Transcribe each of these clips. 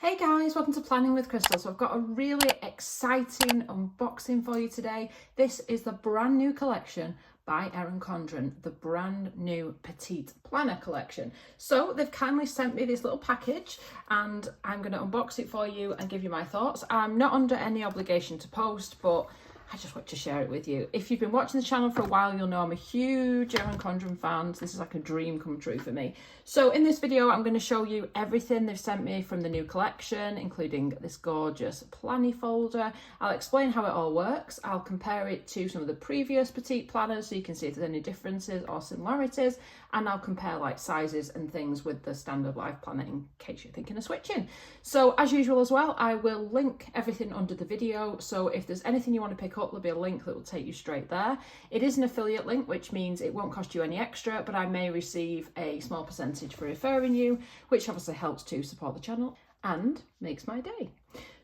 Hey guys, welcome to Planning with Crystal. So I've got a really exciting unboxing for you today. This is the brand new collection by Erin Condren, the brand new Petite Planner collection. So they've kindly sent me this little package and I'm going to unbox it for you and give you my thoughts. I'm not under any obligation to post, but I just want to share it with you. If you've been watching the channel for a while, you'll know I'm a huge Erin Condren fan. This is like a dream come true for me. So in this video, I'm going to show you everything they've sent me from the new collection, including this gorgeous planny folder. I'll explain how it all works. I'll compare it to some of the previous Petite planners so you can see if there's any differences or similarities. And I'll compare like sizes and things with the standard life planner in case you're thinking of switching. So as usual as well, I will link everything under the video. So if there's anything you want to pick up, there'll be a link that will take you straight there. It is an affiliate link, which means it won't cost you any extra, but I may receive a small percentage for referring you, which obviously helps to support the channel and makes my day.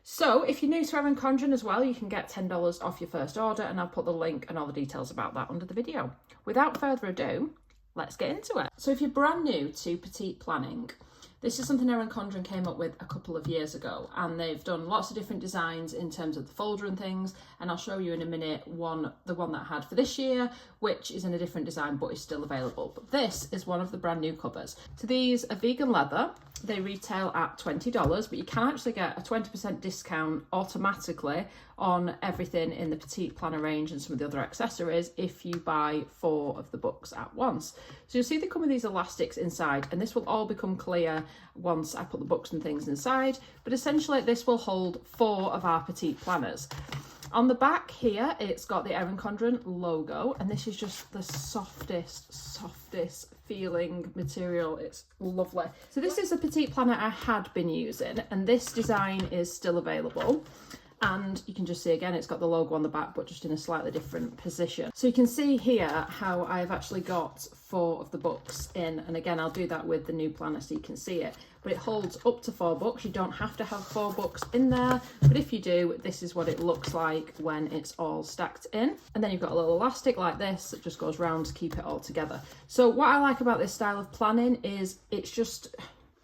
So if you're new to Erin Condren as well, you can get $10 off your first order, and I'll put the link and all the details about that under the video. Without further ado, let's get into it. So if you're brand new to Petite planning, this is something Erin Condren came up with a couple of years ago, and they've done lots of different designs in terms of the folder and things, and I'll show you in a minute the one that I had for this year, which is in a different design but is still available. But this is one of the brand new covers. So these are vegan leather. They retail at $20, but you can actually get a 20% discount automatically on everything in the Petite planner range and some of the other accessories if you buy 4 of the books at once. So you'll see they come with these elastics inside, and this will all become clear once I put the books and things inside, but essentially this will hold 4 of our Petite planners. On the back here, it's got the Erin Condren logo, and this is just the softest feeling material. It's lovely. So this is a Petite planner I had been using, and this design is still available. And you can just see again, it's got the logo on the back, but just in a slightly different position. So you can see here how I've actually got 4 of the books in. And again, I'll do that with the new planner so you can see it. But it holds up to 4 books. You don't have to have 4 books in there. But if you do, this is what it looks like when it's all stacked in. And then you've got a little elastic like this that just goes round to keep it all together. So what I like about this style of planning is it's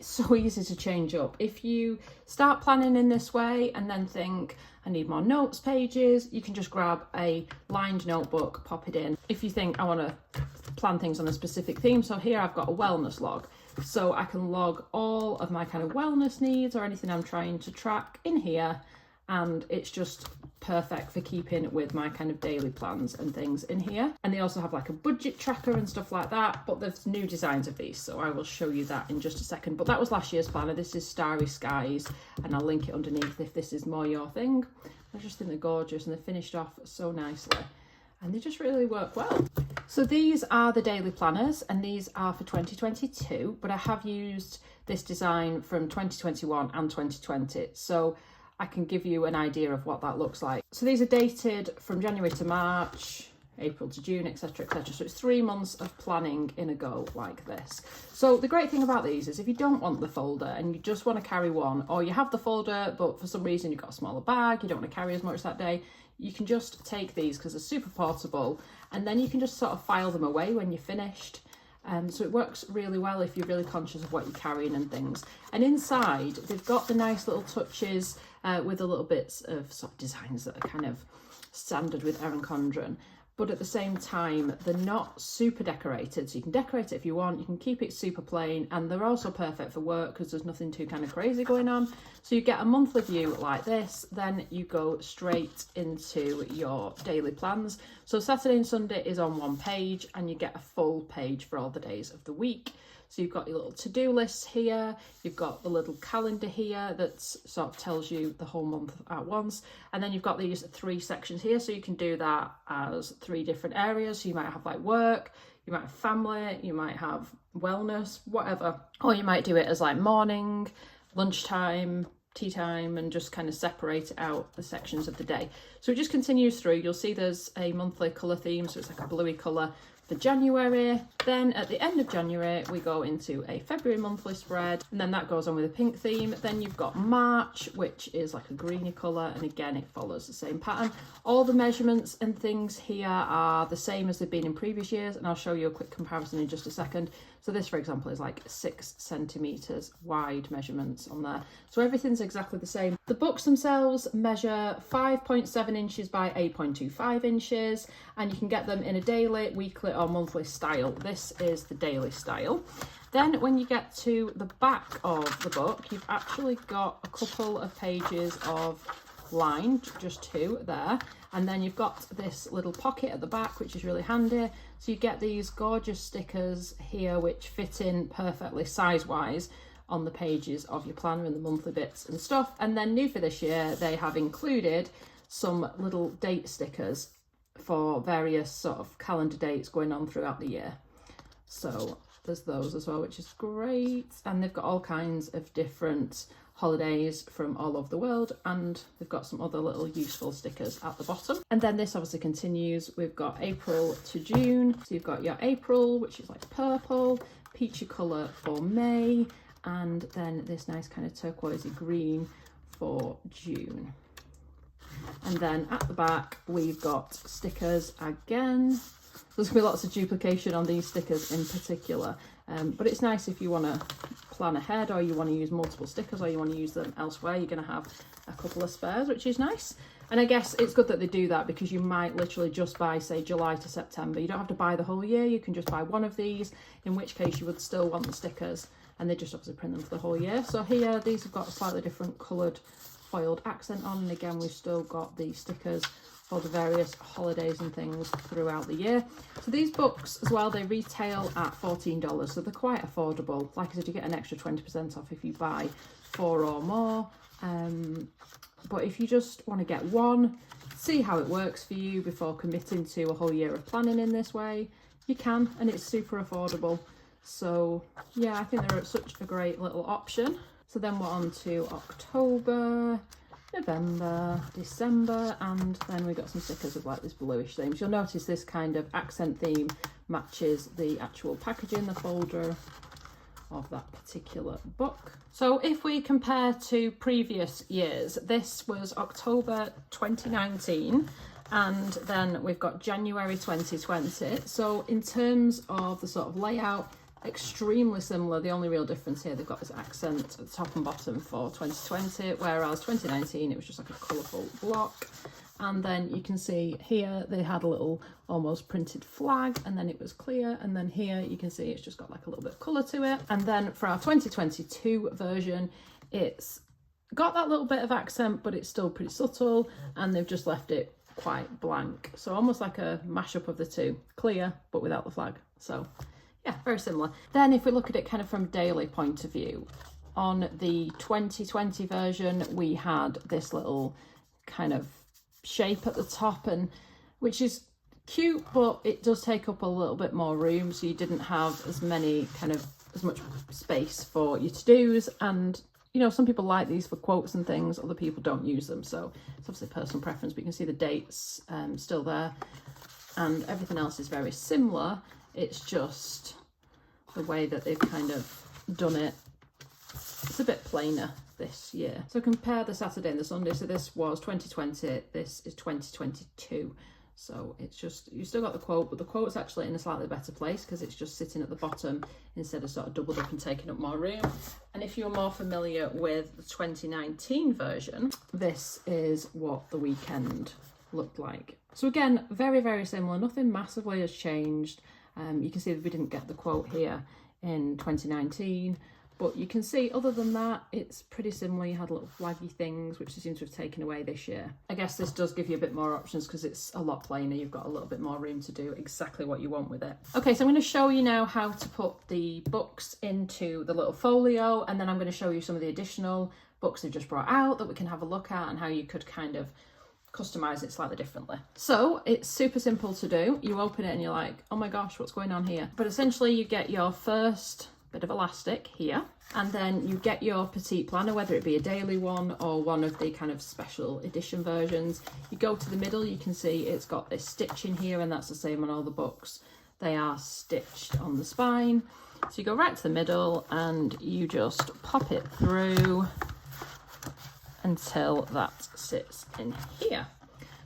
so easy to change up. If you start planning in this way and then think, I need more notes pages, you can just grab a lined notebook, pop it in. If you think I want to plan things on a specific theme, so here I've got a wellness log. So I can log all of my kind of wellness needs or anything I'm trying to track in here, and it's just perfect for keeping with my kind of daily plans and things in here. And they also have like a budget tracker and stuff like that, but there's new designs of these, so I will show you that in just a second. But that was last year's planner. This is Starry Skies, and I'll link it underneath if this is more your thing. I just think they're gorgeous, and they're finished off so nicely, and they just really work well. So these are the daily planners, and these are for 2022, but I have used this design from 2021 and 2020. So I can give you an idea of what that looks like. So these are dated from January to March, April to June, etc, etc. So it's 3 months of planning in a go like this. So the great thing about these is if you don't want the folder and you just want to carry one, or you have the folder but for some reason you've got a smaller bag, you don't want to carry as much that day, you can just take these because they're super portable, and then you can just sort of file them away when you're finished. So it works really well if you're really conscious of what you're carrying and things. And inside, they've got the nice little touches with the little bits of sort of designs that are kind of standard with Erin Condren. But at the same time, they're not super decorated. So you can decorate it if you want, you can keep it super plain, and they're also perfect for work because there's nothing too kind of crazy going on. So you get a monthly view like this, then you go straight into your daily plans. So Saturday and Sunday is on one page, and you get a full page for all the days of the week. So you've got your little to-do lists here, you've got the little calendar here that sort of tells you the whole month at once, and then you've got these 3 sections here, so you can do that as 3 different areas. So you might have like work, you might have family, you might have wellness, whatever, or you might do it as like morning, lunchtime, tea time, and just kind of separate out the sections of the day. So it just continues through. You'll see there's a monthly colour theme, so it's like a bluey colour for January. Then at the end of January, we go into a February monthly spread, and then that goes on with a pink theme. Then you've got March, which is like a greeny colour, and again, it follows the same pattern. All the measurements and things here are the same as they've been in previous years, and I'll show you a quick comparison in just a second. So this, for example, is like 6 centimetres wide measurements on there. So everything's exactly the same. The books themselves measure 5.7 inches by 8.25 inches, and you can get them in a daily, weekly or monthly style. This is the daily style. Then when you get to the back of the book, you've actually got a couple of pages of lined, just 2 there, and then you've got this little pocket at the back, which is really handy. So you get these gorgeous stickers here which fit in perfectly size wise on the pages of your planner and the monthly bits and stuff. And then new for this year, they have included some little date stickers for various sort of calendar dates going on throughout the year. So there's those as well, which is great. And they've got all kinds of different holidays from all over the world, and they've got some other little useful stickers at the bottom. And then this obviously continues. We've got April to June. So you've got your April, which is like purple, peachy colour for May, and then this nice kind of turquoisey green for June. And then at the back, we've got stickers again. There's going to be lots of duplication on these stickers in particular, but it's nice if you want to plan ahead, or you want to use multiple stickers, or you want to use them elsewhere. You're going to have a couple of spares, which is nice. And I guess it's good that they do that, because you might literally just buy, say, July to September. You don't have to buy the whole year. You can just buy one of these, in which case you would still want the stickers, and they just obviously print them for the whole year. So here, these have got a slightly different coloured foiled accent on, and again, we've still got the stickers for the various holidays and things throughout the year. So these books as well, they retail at $14, so they're quite affordable. Like I said, you get an extra 20% off if you buy 4 or more. But if you just want to get one, see how it works for you before committing to a whole year of planning in this way, you can, and it's super affordable. So yeah, I think they're such a great little option. So then we're on to October, November, December, and then we got some stickers of like this bluish theme. So you'll notice this kind of accent theme matches the actual packaging, the folder of that particular book. So if we compare to previous years, this was October 2019, and then we've got January 2020. So in terms of the sort of layout, extremely similar. The only real difference here, they've got this accent at the top and bottom for 2020, whereas 2019 it was just like a colourful block. And then you can see here they had a little almost printed flag, and then it was clear, and then here you can see it's just got like a little bit of colour to it. And then for our 2022 version, it's got that little bit of accent, but it's still pretty subtle, and they've just left it quite blank. So almost like a mashup of the two, clear but without the flag. So yeah, very similar. Then if we look at it kind of from a daily point of view, on the 2020 version, we had this little kind of shape at the top, and which is cute, but it does take up a little bit more room. So you didn't have as much space for your to-dos. And, you know, some people like these for quotes and things, other people don't use them. So it's obviously personal preference, but you can see the dates still there, and everything else is very similar. It's just the way that they've kind of done it. It's a bit plainer this year. So compare the Saturday and the Sunday. So this was 2020, this is 2022. So it's just, you still got the quote, but the quote's actually in a slightly better place because it's just sitting at the bottom instead of sort of doubled up and taking up more room. And if you're more familiar with the 2019 version, this is what the weekend looked like. So again, very, very similar. Nothing massively has changed. You can see that we didn't get the quote here in 2019, but you can see other than that, it's pretty similar. You had little flaggy things, which they seem to have taken away this year. I guess this does give you a bit more options because it's a lot plainer. You've got a little bit more room to do exactly what you want with it. Okay, so I'm going to show you now how to put the books into the little folio, and then I'm going to show you some of the additional books they've just brought out that we can have a look at and how you could kind of customize it slightly differently. So it's super simple to do. You open it and you're like, oh my gosh, what's going on here? But essentially you get your first bit of elastic here, and then you get your petite planner, whether it be a daily one or one of the kind of special edition versions. You go to the middle, you can see it's got this stitch in here, and that's the same on all the books they are stitched on the spine. So you go right to the middle and you just pop it through until that sits in here.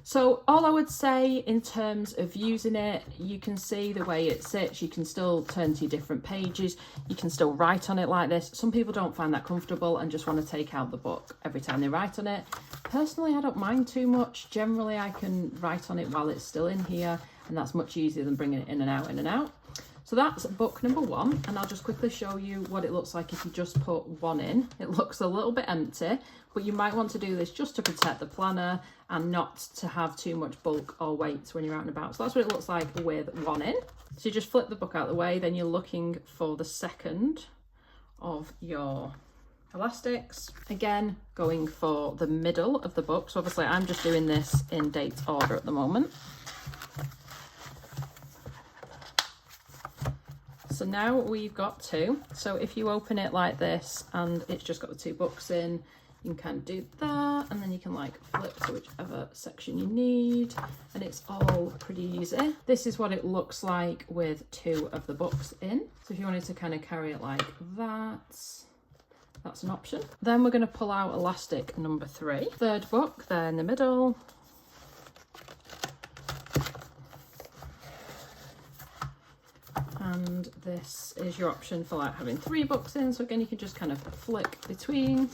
So all I would say in terms of using it, you can see the way it sits, you can still turn to your different pages, you can still write on it like this. Some people don't find that comfortable and just want to take out the book every time they write on it. Personally, I don't mind too much. Generally, I can write on it while it's still in here, and that's much easier than bringing it in and out, in and out. So that's book number 1, and I'll just quickly show you what it looks like if you just put one in. It looks a little bit empty, but you might want to do this just to protect the planner and not to have too much bulk or weight when you're out and about. So that's what it looks like with one in. So you just flip the book out of the way, then you're looking for the second of your elastics. Again, going for the middle of the book. So obviously I'm just doing this in date order at the moment. So now we've got 2. So if you open it like this and it's just got the 2 books in, you can kind of do that, and then you can like flip to whichever section you need, and it's all pretty easy. This is what it looks like with 2 of the books in. So if you wanted to kind of carry it like that, that's an option. Then we're going to pull out elastic number 3. Third book there in the middle. And this is your option for like having 3 books in. So again, you can just kind of flick between.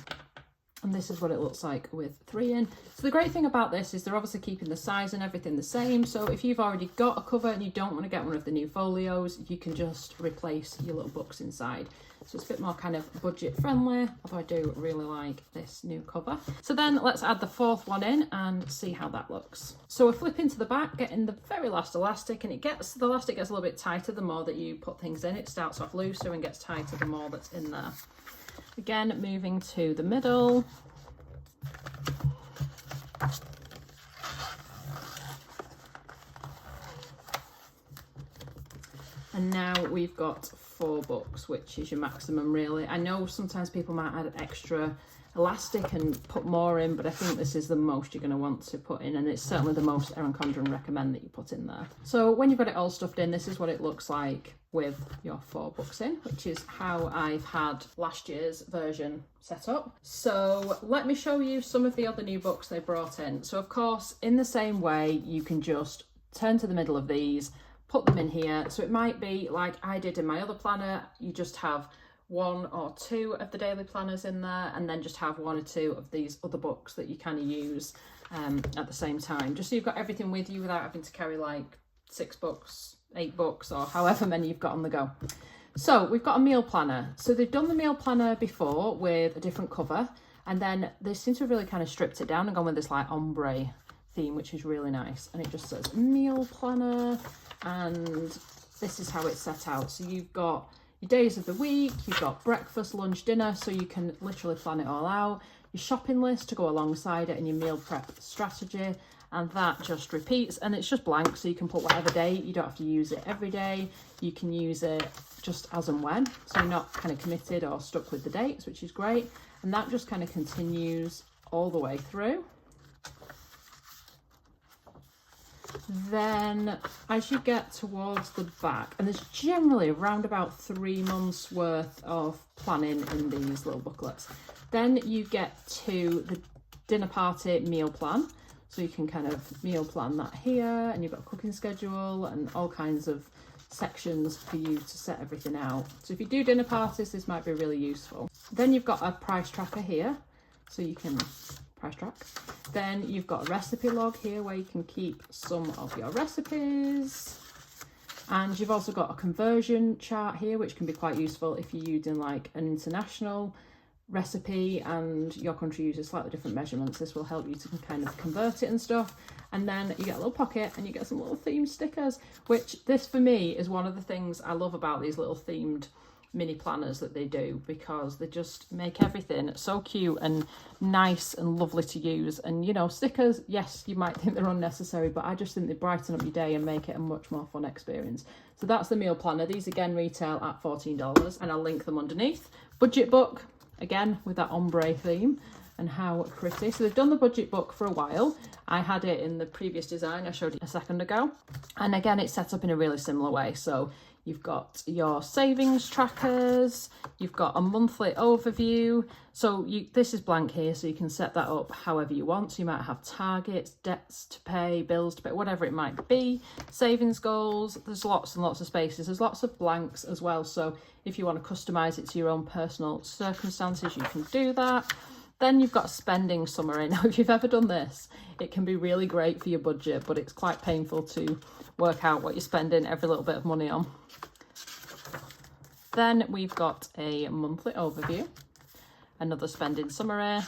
And this is what it looks like with 3 in. So the great thing about this is they're obviously keeping the size and everything the same. So if you've already got a cover and you don't want to get one of the new folios, you can just replace your little books inside. So it's a bit more kind of budget friendly, although I do really like this new cover. So then let's add the 4th one in and see how that looks. So we're flipping to the back, getting the very last elastic, and the elastic gets a little bit tighter the more that you put things in. It starts off looser and gets tighter the more that's in there. Again, moving to the middle. And now we've got 4 books, which is your maximum really. I know sometimes people might add extra elastic and put more in, but I think this is the most you're going to want to put in, and it's certainly the most Erin Condren recommend that you put in there. So when you've got it all stuffed in, this is what it looks like with your 4 books in, which is how I've had last year's version set up. So let me show you some of the other new books they brought in. So of course, in the same way, you can just turn to the middle of these, put them in here. So it might be like I did in my other planner, you just have 1 or 2 of the daily planners in there, and then just have 1 or 2 of these other books that you kind of use at the same time, just so you've got everything with you without having to carry like 6 books, 8 books, or however many you've got on the go. So we've got a meal planner. So they've done the meal planner before with a different cover, and then they seem to have really kind of stripped it down and gone with this like ombre theme, which is really nice. And it just says meal planner, and this is how it's set out. So you've got your days of the week, you've got breakfast, lunch, dinner, so you can literally plan it all out, your shopping list to go alongside it, and your meal prep strategy, and that just repeats, and it's just blank, so you can put whatever day. You don't have to use it every day, you can use it just as and when, so you're not kind of committed or stuck with the dates, which is great. And that just kind of continues all the way through. Then as you get towards the back, and there's generally around about 3 months worth of planning in these little booklets, then you get to the dinner party meal plan. So you can kind of meal plan that here, and you've got a cooking schedule and all kinds of sections for you to set everything out. So if you do dinner parties, this might be really useful. Then you've got a price tracker here, so you can price track. Then you've got a recipe log here where you can keep some of your recipes. And you've also got a conversion chart here, which can be quite useful if you're using like an international recipe and your country uses slightly different measurements. This will help you to kind of convert it and stuff. And then you get a little pocket and you get some little themed stickers, which this for me is one of the things I love about these little themed mini planners that they do, because they just make everything so cute and nice and lovely to use. And you know, stickers, yes, you might think they're unnecessary, but I just think they brighten up your day and make it a much more fun experience. So that's the meal planner. These again retail at $14, and I'll link them underneath. Budget book, again with that ombre theme, and how pretty. So they've done the budget book for a while. I had it in the previous design I showed you a second ago. And again, it's set up in a really similar way. So you've got your savings trackers, you've got a monthly overview. So this is blank here, so you can set that up however you want. So you might have targets, debts to pay, bills to pay, whatever it might be, savings goals. There's lots and lots of spaces. There's lots of blanks as well. So if you want to customize it to your own personal circumstances, you can do that. Then you've got a spending summary. Now, if you've ever done this, it can be really great for your budget, but it's quite painful to work out what you're spending every little bit of money on. Then we've got a monthly overview, another spending summary,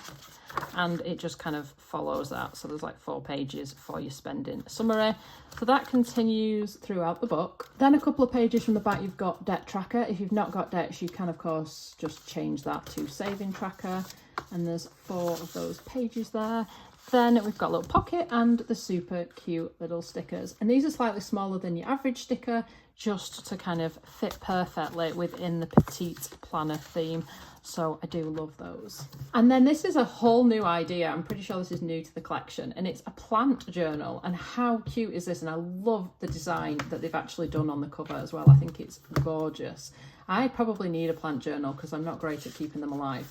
and it just kind of follows that. So there's like 4 pages for your spending summary. So that continues throughout the book. Then a couple of pages from the back, you've got debt tracker. If you've not got debts, you can of course just change that to saving tracker. And there's 4 of those pages there. Then we've got a little pocket and the super cute little stickers. And these are slightly smaller than your average sticker, just to kind of fit perfectly within the petite planner theme. So I do love those. And then this is a whole new idea. I'm pretty sure this is new to the collection, and it's a plant journal. And how cute is this? And I love the design that they've actually done on the cover as well. I think it's gorgeous. I probably need a plant journal because I'm not great at keeping them alive.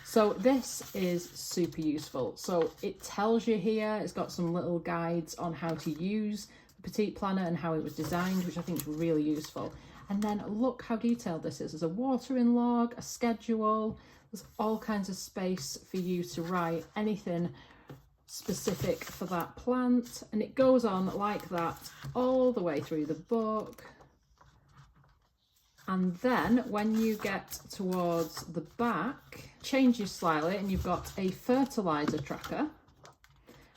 So this is super useful. So it tells you here, it's got some little guides on how to use the Petite Planner and how it was designed, which I think is really useful. And then look how detailed this is. There's a watering log, a schedule, there's all kinds of space for you to write anything specific for that plant. And it goes on like that all the way through the book. And then when you get towards the back, changes slightly and you've got a fertilizer tracker,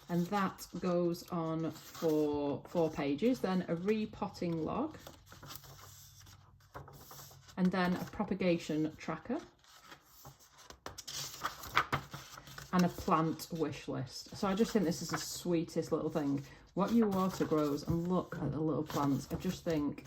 and that goes on for 4 pages. Then a repotting log, and then a propagation tracker, and a plant wish list. So I just think this is the sweetest little thing. What you water grows, and look at the little plants. I just think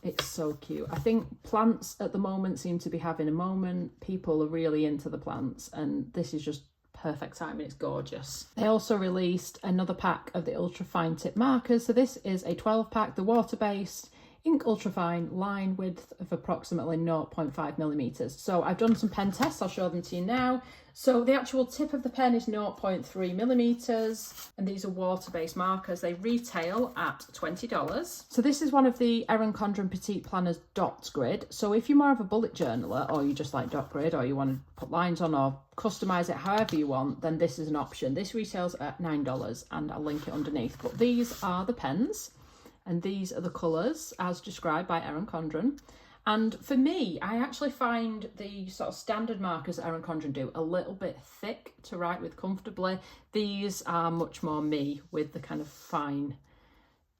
it's so cute. I think plants at the moment seem to be having a moment. People are really into the plants, and this is just perfect timing. It's gorgeous. They also released another pack of the ultra fine tip markers. So this is a 12 pack, the water-based ink ultrafine, line width of approximately 0.5 millimeters. So I've done some pen tests, I'll show them to you now. So the actual tip of the pen is 0.3 millimeters, and these are water-based markers. They retail at $20. So this is one of the Erin Condren Petite Planner's dot grid. So if you're more of a bullet journaler, or you just like dot grid, or you want to put lines on or customize it however you want, then this is an option. This retails at $9, and I'll link it underneath. But these are the pens, and these are the colours as described by Erin Condren. And for me, I actually find the sort of standard markers that Erin Condren do a little bit thick to write with comfortably. These are much more me, with the kind of fine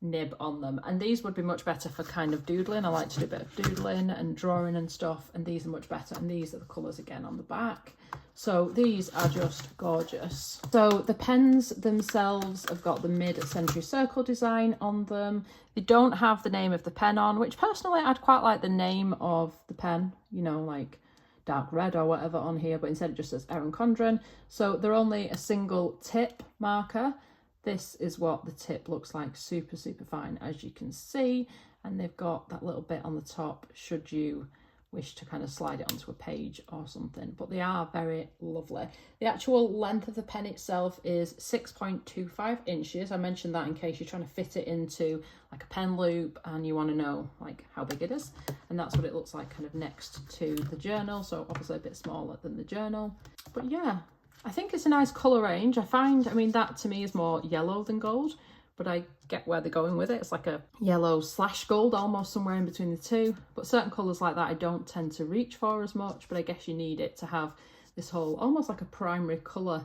nib on them, and these would be much better for kind of doodling. I like to do a bit of doodling and drawing and stuff, and these are much better. And these are the colours again on the back. So these are just gorgeous. So the pens themselves have got the mid-century circle design on them. They don't have the name of the pen on, which personally I'd quite like the name of the pen, you know, like dark red or whatever on here, but instead it just says Erin Condren. So they're only a single tip marker. This is what the tip looks like, super, super fine, as you can see. And they've got that little bit on the top, should you wish to kind of slide it onto a page or something, but they are very lovely. The actual length of the pen itself is 6.25 inches. I mentioned that in case you're trying to fit it into like a pen loop and you want to know like how big it is. And that's what it looks like kind of next to the journal. So obviously a bit smaller than the journal, but yeah, I think it's a nice colour range. I mean, that to me is more yellow than gold, but I get where they're going with it. It's like a yellow / gold, almost somewhere in between the two. But certain colours like that I don't tend to reach for as much, but I guess you need it to have this whole, almost like a primary colour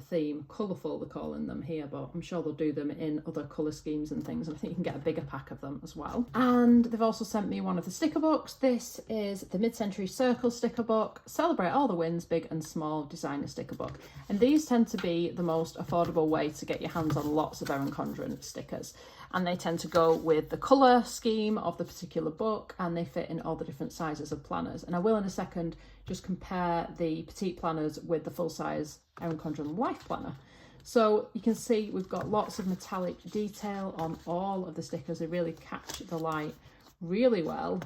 theme. Colourful, they're calling them here, but I'm sure they'll do them in other colour schemes and things, and I think you can get a bigger pack of them as well. And they've also sent me one of the sticker books. This is the Mid-Century Circle sticker book, Celebrate All the Wins, Big and Small Designer sticker book. And these tend to be the most affordable way to get your hands on lots of Erin Condren stickers. and they tend to go with the colour scheme of the particular book, and they fit in all the different sizes of planners. And I will in a second just compare the petite planners with the full-size Erin Condren Life Planner. So you can see we've got lots of metallic detail on all of the stickers. They really catch the light really well.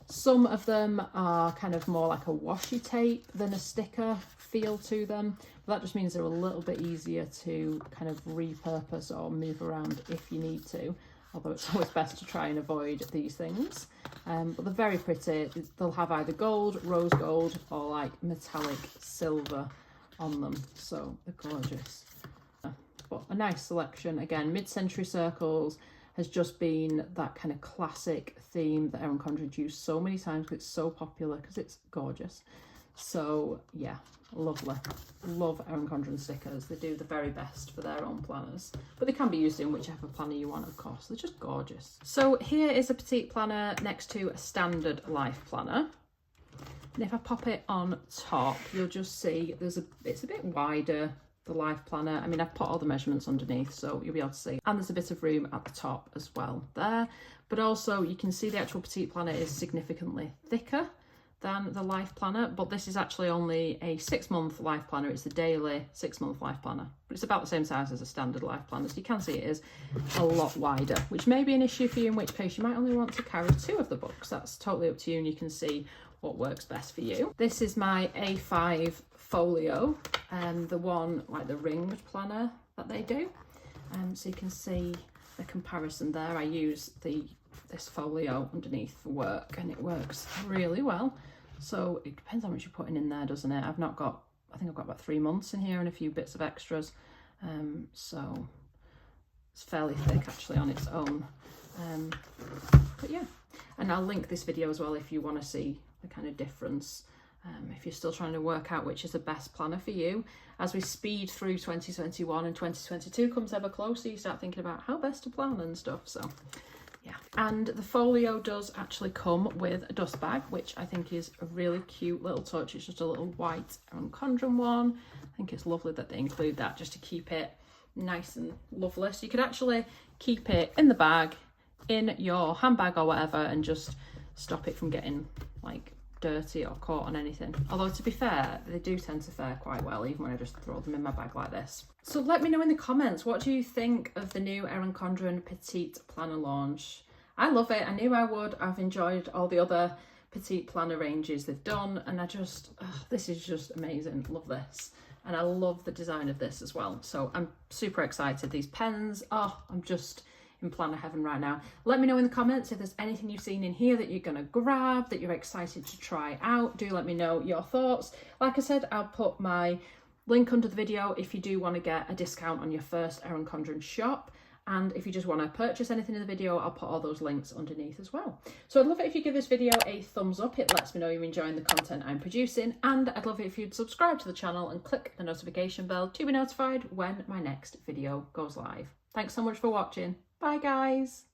Some of them are kind of more like a washi tape than a sticker feel to them. But that just means they're a little bit easier to kind of repurpose or move around if you need to. Although it's always best to try and avoid these things. But they're very pretty. They'll have either gold, rose gold, or like metallic silver on them. So they're gorgeous. But a nice selection. Again, mid-century circles has just been that kind of classic theme that Erin Condren used so many times because it's so popular, because it's gorgeous. So yeah, lovely. Love Erin Condren stickers. They do the very best for their own planners, but they can be used in whichever planner you want, of course. They're just gorgeous. So here is a petite planner next to a standard life planner. And if I pop it on top, you'll just see it's a bit wider, the life planner. I mean, I've put all the measurements underneath, so you'll be able to see. And there's a bit of room at the top as well there. But also you can see the actual petite planner is significantly thicker than the life planner, but this is actually only a 6-month life planner. It's a daily 6-month life planner, but it's about the same size as a standard life planner. So you can see it is a lot wider, which may be an issue for you, in which case you might only want to carry 2 of the books. That's totally up to you, and you can see what works best for you. This is my A5 folio, and the one like the ringed planner that they do. So you can see the comparison there. I use this folio underneath for work, and it works really well. So it depends how much you're putting in there, doesn't it? I think I've got about 3 months in here and a few bits of extras. So it's fairly thick actually on its own. But yeah, and I'll link this video as well if you want to see the kind of difference. If you're still trying to work out which is the best planner for you. As we speed through 2021 and 2022 comes ever closer, you start thinking about how best to plan and stuff. So yeah, and the folio does actually come with a dust bag, which I think is a really cute little touch. It's just a little white Erin Condren one. I think it's lovely that they include that just to keep it nice and lovely. So you could actually keep it in the bag, in your handbag or whatever, and just stop it from getting like dirty or caught on anything. Although to be fair, they do tend to fare quite well even when I just throw them in my bag like this. So let me know in the comments, what do you think of the new Erin Condren Petite planner launch? I love it. I knew I would. I've enjoyed all the other petite planner ranges they've done, and this is just amazing. Love this. And I love the design of this as well. So I'm super excited. These pens, I'm just in planner heaven right now. Let me know in the comments if there's anything you've seen in here that you're going to grab, that you're excited to try out. Do let me know your thoughts. Like I said, I'll put my link under the video if you do want to get a discount on your first Erin Condren shop. And if you just want to purchase anything in the video, I'll put all those links underneath as well. So I'd love it if you give this video a thumbs up. It lets me know you're enjoying the content I'm producing. And I'd love it if you'd subscribe to the channel and click the notification bell to be notified when my next video goes live. Thanks so much for watching. Bye guys.